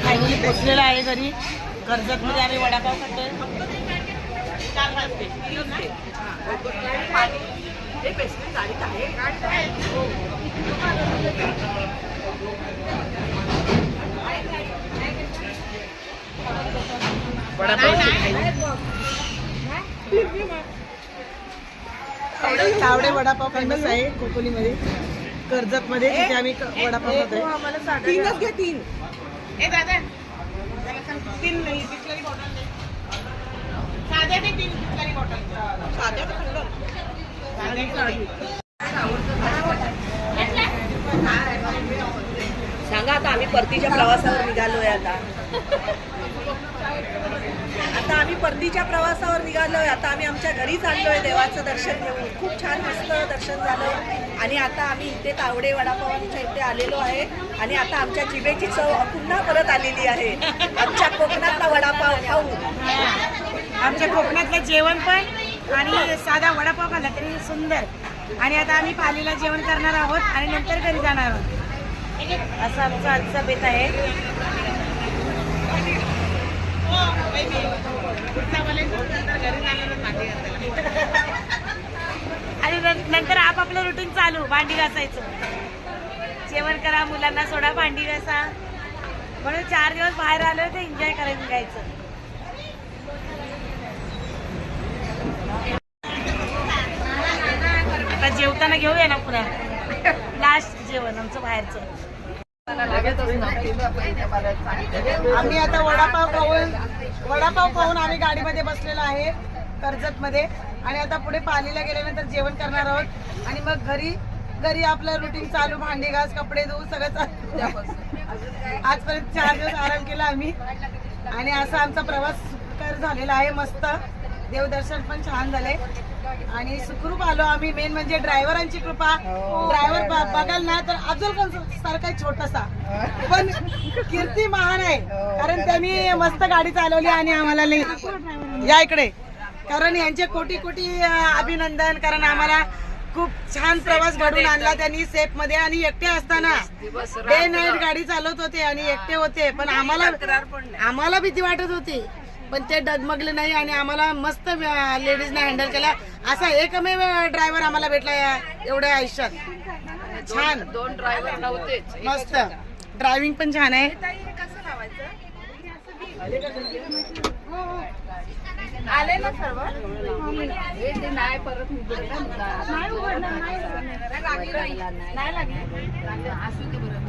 Finally पोचलेलो आहे घरी. कर्जतमध्ये आम्ही वडापाव खातोय. तावडे वडापाव फेमस आहे कोकणीमध्ये, कर्जतमध्ये. तिथे आम्ही वडापाव खातोय. तीनच घे, तीन. दादा 3 नाही, बिस्लरी बॉटल दे. साध्या ते 3 बिस्लरी बॉटल. साध्या तर खाल्लं. सांगा आता, आम्ही परतीच्या प्रवासावर निघालोय. आता आम्ही परतीच्या प्रवासावर निघालोय. आता आम्ही आमच्या घरी चाललोय देवाचं दर्शन घेऊन. खूप छान मस्त दर्शन झालं आणि आता आम्ही इथे तावडे वडापावांच्या इथे आलेलो आहे आणि आता आमच्या जिभेची चव पुन्हा परत आलेली आहे. आमच्या कोकणातला वडापाव खाऊ. आमच्या कोकणातलं जेवण पण आणि साधा वडापाव खाल्ला तरी सुंदर. आणि आता आम्ही पालीला जेवण करणार आहोत आणि नंतर घरी जाणार आहोत. असा आमचा आजचा बेत आहे. आणि नंतर आपापलं रुटीन चालू. भांडी घासायचं, जेवण करा, मुलांना सोडा, भांडी घासा. म्हणून 4 दिवस बाहेर आलो तर एन्जॉय करायला निघायचं. आता जेवताना घेऊया ना पुन्हा लास्ट जेवण आमचं बाहेरचं. आम्ही आता वडापाव खाऊन आम्ही गाडीमध्ये बसलेलो आहे कर्जतमध्ये. आणि आता पुढे पालीला गेल्यानंतर जेवण करणार आहोत आणि मग घरी आपलं रुटीन चालू. भांडी घास, कपडे धुवू, सगळं चालू. आजपर्यंत 4 दिवस आराम केला आम्ही आणि असा आमचा प्रवास सुखकर झालेला आहे. मस्त देवदर्शन पण छान झाले आणि सुखरूप आलो आम्ही. मेन म्हणजे ड्रायव्हरांची कृपा. ड्रायव्हर बघाल ना तर अफजल खान सारखा छोटासा, पण कीर्ती महान आहे. कारण त्यांनी मस्त गाडी चालवली आणि आम्हाला या इकडे, कारण यांचे कोटी कोटी अभिनंदन. कारण आम्हाला खूप छान प्रवास घडून आणला त्यांनी सेफ मध्ये. आणि एकटे असताना डे नाईट गाडी चालवत होते आणि एकटे होते, पण आम्हाला भीती वाटत होती, पण ते डगमगले नाही आणि आम्हाला मस्त लेडीजने हँडल केला. असा एकमेव ड्रायव्हर आम्हाला भेटला एवढ्या आयुष्यात. छान 2 ड्रायव्हर नव्हते. मस्त ड्रायव्हिंग पण छान आहे. आले ना सर्व. ते नाही परत नाही लागले. असू दे बरं.